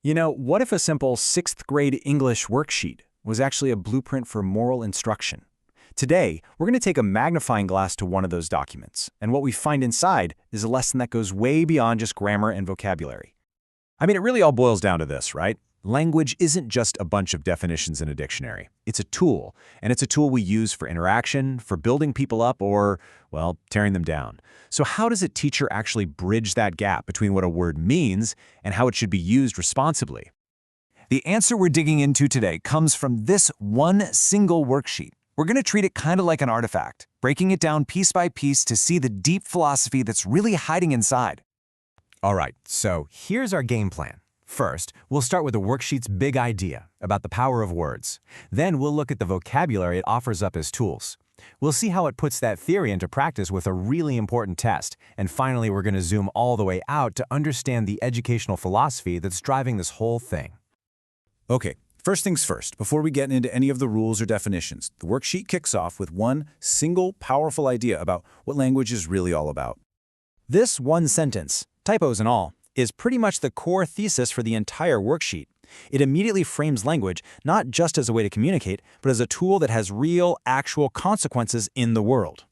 What if a simple 6th grade English worksheet was actually a blueprint for moral instruction? Today, we're going to take a magnifying glass to one of those documents, and what we find inside is a lesson that goes way beyond just grammar and vocabulary. It really all boils down to this, right? Language isn't just a bunch of definitions in a dictionary. It's a tool, and it's a tool we use for interaction, for building people up, or, well, tearing them down. So how does a teacher actually bridge that gap between what a word means and how it should be used responsibly? The answer we're digging into today comes from this one single worksheet. We're going to treat it kind of like an artifact, breaking it down piece by piece to see the deep philosophy that's really hiding inside. All right, so here's our game plan. First, we'll start with the worksheet's big idea about the power of words. Then we'll look at the vocabulary it offers up as tools. We'll see how it puts that theory into practice with a really important test. And finally, we're going to zoom all the way out to understand the educational philosophy that's driving this whole thing. Okay, first things first, before we get into any of the rules or definitions, the worksheet kicks off with one single powerful idea about what language is really all about. This one sentence, typos and all, is pretty much the core thesis for the entire worksheet. It immediately frames language not just as a way to communicate, but as a tool that has real, actual consequences in the world.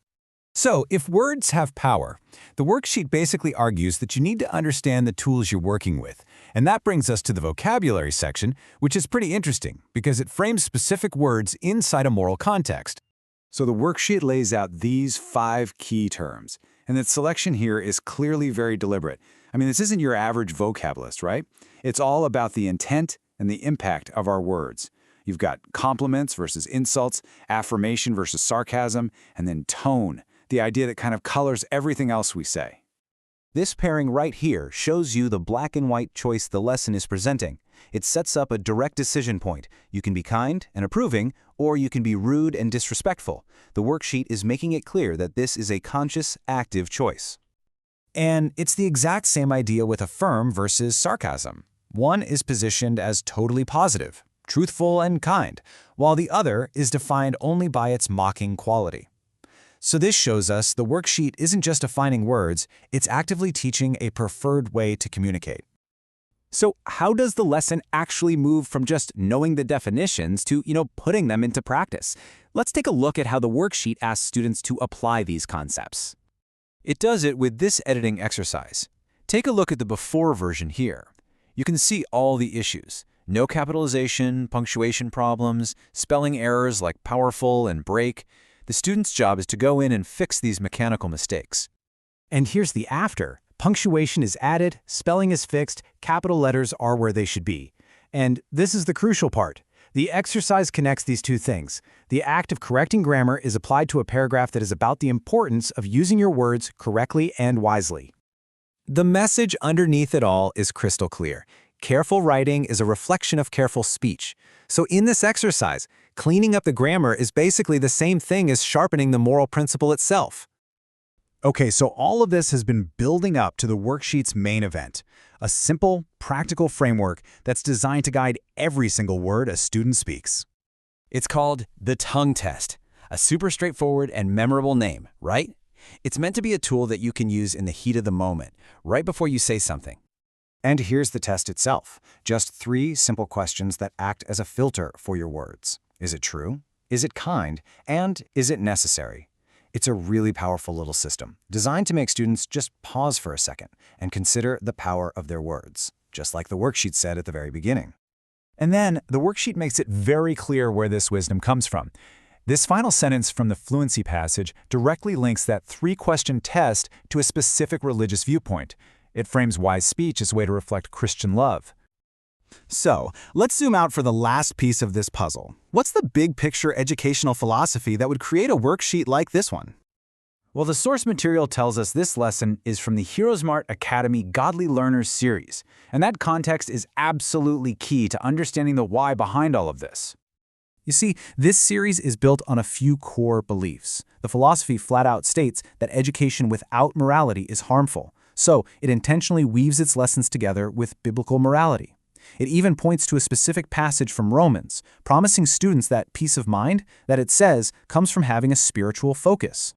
So, if words have power, the worksheet basically argues that you need to understand the tools you're working with. And that brings us to the vocabulary section, which is pretty interesting because it frames specific words inside a moral context. So the worksheet lays out these 5 key terms, and its selection here is clearly very deliberate. This isn't your average vocab list, right? It's all about the intent and the impact of our words. You've got compliments versus insults, affirmation versus sarcasm, and then tone, the idea that kind of colors everything else we say. This pairing right here shows you the black and white choice the lesson is presenting. It sets up a direct decision point. You can be kind and approving, or you can be rude and disrespectful. The worksheet is making it clear that this is a conscious, active choice. And it's the exact same idea with affirm versus sarcasm. One is positioned as totally positive, truthful and kind, while the other is defined only by its mocking quality. So this shows us the worksheet isn't just defining words, it's actively teaching a preferred way to communicate. So how does the lesson actually move from just knowing the definitions to, putting them into practice? Let's take a look at how the worksheet asks students to apply these concepts. It does it with this editing exercise. Take a look at the before version here. You can see all the issues. No capitalization, punctuation problems, spelling errors like powerful and break. The student's job is to go in and fix these mechanical mistakes. And here's the after. Punctuation is added, spelling is fixed, capital letters are where they should be. And this is the crucial part. The exercise connects these two things. The act of correcting grammar is applied to a paragraph that is about the importance of using your words correctly and wisely. The message underneath it all is crystal clear. Careful writing is a reflection of careful speech. So in this exercise, cleaning up the grammar is basically the same thing as sharpening the moral principle itself. Okay, so all of this has been building up to the worksheet's main event, a simple, practical framework that's designed to guide every single word a student speaks. It's called the tongue test, a super straightforward and memorable name, right? It's meant to be a tool that you can use in the heat of the moment, right before you say something. And here's the test itself, just 3 simple questions that act as a filter for your words. Is it true? Is it kind? And is it necessary? It's a really powerful little system, designed to make students just pause for a second and consider the power of their words, just like the worksheet said at the very beginning. And then the worksheet makes it very clear where this wisdom comes from. This final sentence from the Fluency passage directly links that 3-question test to a specific religious viewpoint. It frames wise speech as a way to reflect Christian love. So, let's zoom out for the last piece of this puzzle. What's the big picture educational philosophy that would create a worksheet like this one? Well, the source material tells us this lesson is from the HeroesMart Academy Godly Learners series, and that context is absolutely key to understanding the why behind all of this. You see, this series is built on a few core beliefs. The philosophy flat out states that education without morality is harmful, so it intentionally weaves its lessons together with biblical morality. It even points to a specific passage from Romans, promising students that peace of mind that it says comes from having a spiritual focus.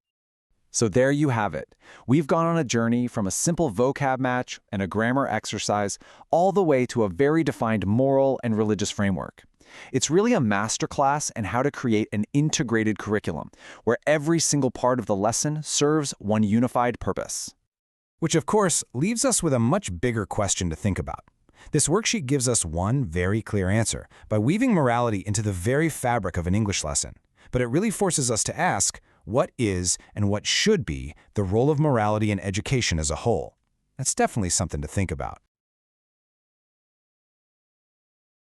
So there you have it. We've gone on a journey from a simple vocab match and a grammar exercise all the way to a very defined moral and religious framework. It's really a masterclass in how to create an integrated curriculum where every single part of the lesson serves one unified purpose. Which, of course, leaves us with a much bigger question to think about. This worksheet gives us one very clear answer by weaving morality into the very fabric of an English lesson. But it really forces us to ask, what is and what should be the role of morality in education as a whole? That's definitely something to think about.